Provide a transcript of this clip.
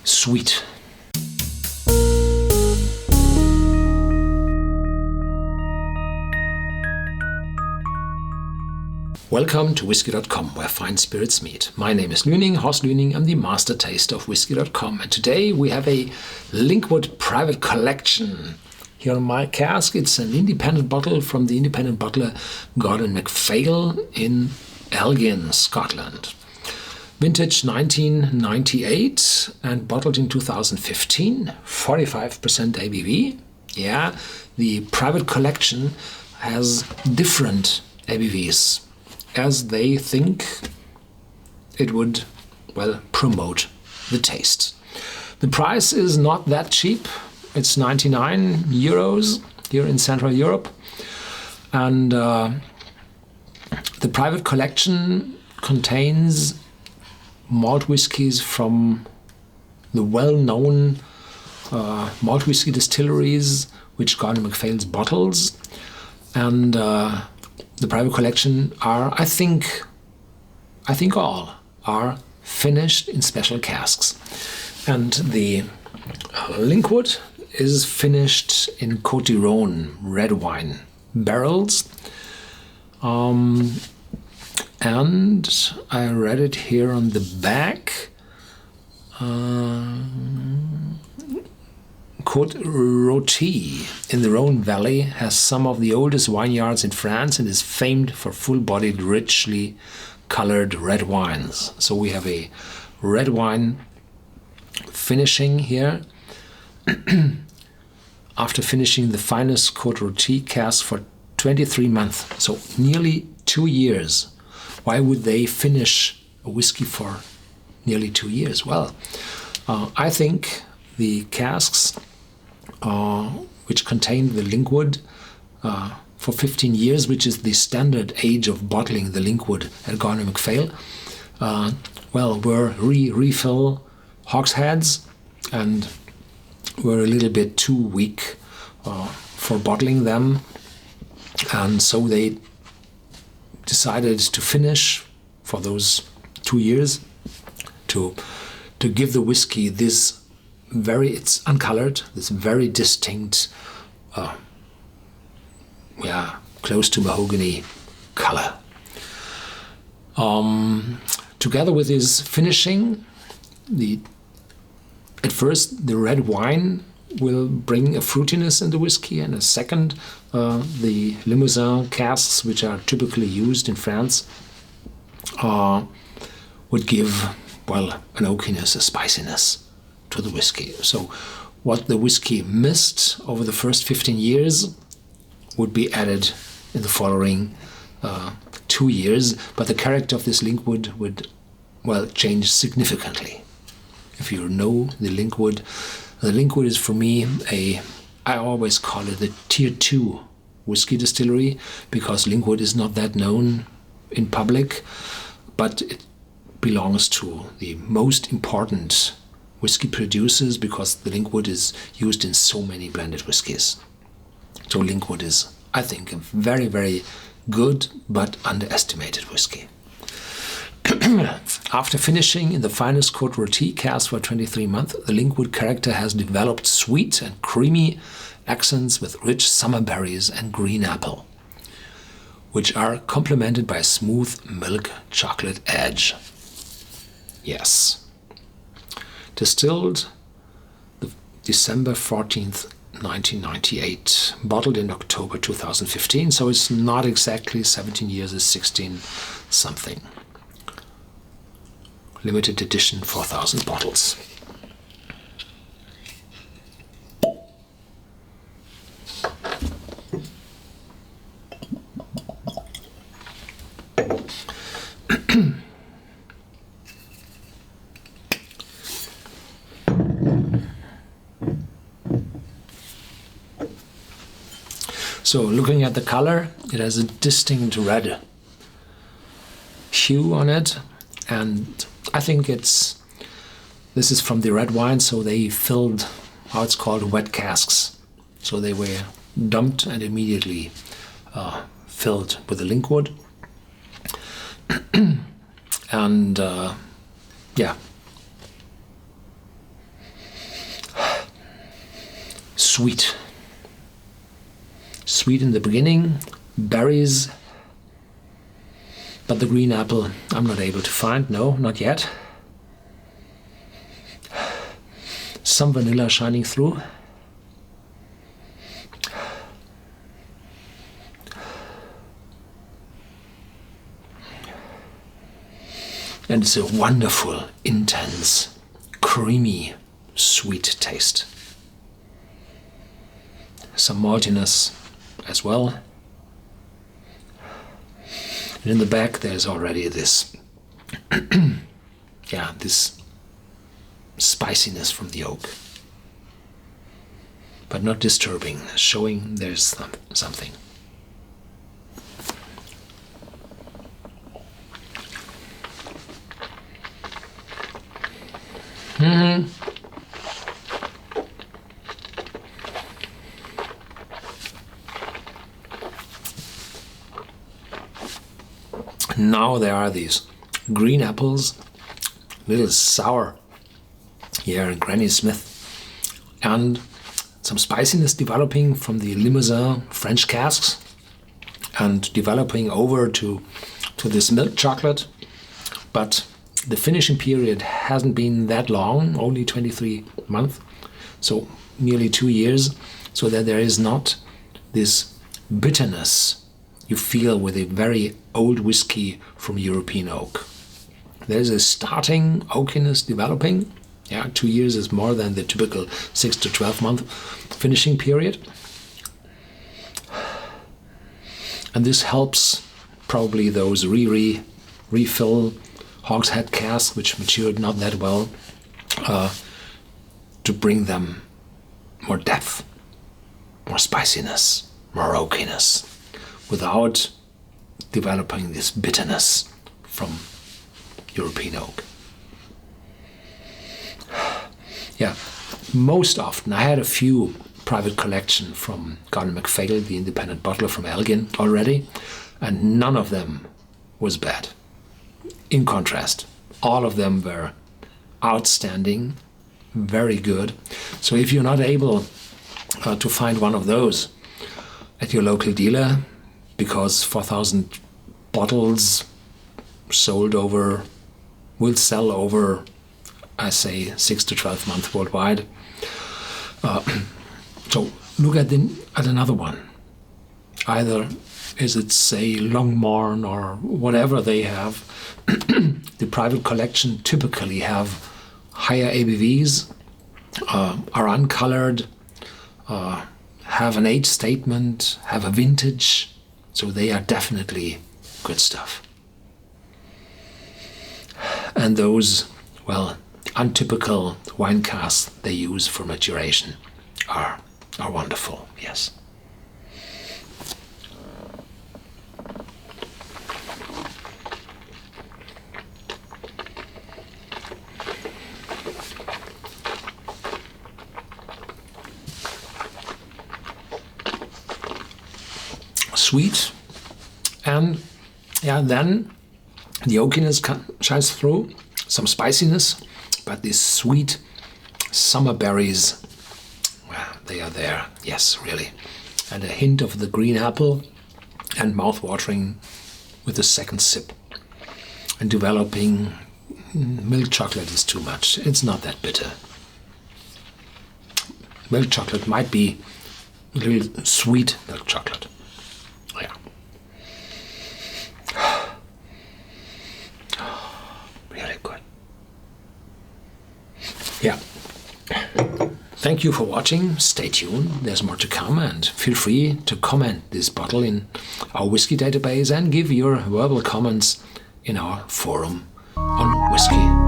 sweet. Welcome to Whisky.com, where fine spirits meet. My name is Lüning, Horst Lüning. I'm the master taster of Whisky.com, and today we have a Linkwood Private Collection. Here on my cask, it's an independent bottle from the independent bottler Gordon MacPhail in Elgin, Scotland. Vintage 1998 and bottled in 2015, 45% ABV. Yeah, the Private Collection has different ABVs, as they think it would, well, promote the taste. The price is not that cheap. It's 99 euros here in Central Europe. And the Private Collection contains malt whiskies from the well-known malt whiskey distilleries which Gordon MacPhail's bottles. And the Private Collection are, I think all are finished in special casks. And the Linkwood is finished in Côte Rôtie red wine barrels. And I read it here on the back. Côte Rôtie in the Rhone Valley has some of the oldest vineyards in France and is famed for full-bodied, richly colored red wines. So we have a red wine finishing here. After finishing the finest Côte Rôtie cask for 23 months, so nearly 2 years. Why would they finish a whiskey for nearly 2 years? Well, I think the casks which contain the Linkwood for 15 years, which is the standard age of bottling the Linkwood at Gordon MacPhail, were refill hogsheads and were a little bit too weak for bottling them, and so they decided to finish for those 2 years to give the whiskey this it's uncolored, this very distinct, close to mahogany color. Together with this finishing, at first the red wine will bring a fruitiness in the whiskey, and a second, the Limousin casks, which are typically used in France, would give, an oakiness, a spiciness to the whiskey. So what the whiskey missed over the first 15 years would be added in the following 2 years, but the character of this Linkwood would, change significantly. If you know the Linkwood is for me I always call it the tier 2 whiskey distillery, because Linkwood is not that known in public, but it belongs to the most important whiskey producers, because the Linkwood is used in so many blended whiskies. So Linkwood is, I think, a very, very good but underestimated whiskey. After finishing in the finest Côte Rôtie cask for 23 months, the Linkwood character has developed sweet and creamy accents with rich summer berries and green apple, which are complemented by a smooth milk chocolate edge. Yes. Distilled December 14th, 1998, bottled in October 2015, so it's not exactly 17 years, it's 16 something. Limited edition, 4,000 bottles. So looking at the color, it has a distinct red hue on it, and I think this is from the red wine, so they filled how it's called wet casks. So they were dumped and immediately filled with the Linkwood. And yeah, sweet. Sweet in the beginning, berries, but the green apple I'm not able to find, no, not yet. Some vanilla shining through. And it's a wonderful, intense, creamy, sweet taste. Some maltiness as well. And in the back there's already this, this spiciness from the oak. But not disturbing, showing there's something. Now there are these green apples, a little sour here in Granny Smith, and some spiciness developing from the Limousin French casks and developing over to this milk chocolate. But the finishing period hasn't been that long, only 23 months, so nearly 2 years, so that there is not this bitterness you feel with a very old whiskey from European oak. There's a starting oakiness developing. 2 years is more than the typical 6 to 12 month finishing period. And this helps probably those refill hogshead casks which matured not that well to bring them more depth, more spiciness, more oakiness, without developing this bitterness from European oak. Most often I had a few private collection from Gardner MacPhail, the independent bottler from Elgin already, and none of them was bad. In contrast, all of them were outstanding, very good. So if you're not able to find one of those at your local dealer, because 4,000 bottles will sell over, I say, 6 to 12 months worldwide. So look at another one. Either is it, say, Longmorn or whatever they have. The private collection typically have higher ABVs, are uncolored, have an age statement, have a vintage, so they are definitely good stuff. And those, untypical wine casks they use for maturation are wonderful, yes. Sweet, and then the oakiness shines through, some spiciness, but these sweet summer berries, they are there, yes, really. And a hint of the green apple, and mouth-watering with the second sip. And developing milk chocolate is too much. It's not that bitter. Milk chocolate might be a little sweet milk chocolate. Really good. Thank you for watching. Stay tuned. There's more to come, and feel free to comment this bottle in our whiskey database and give your verbal comments in our forum on Whisky.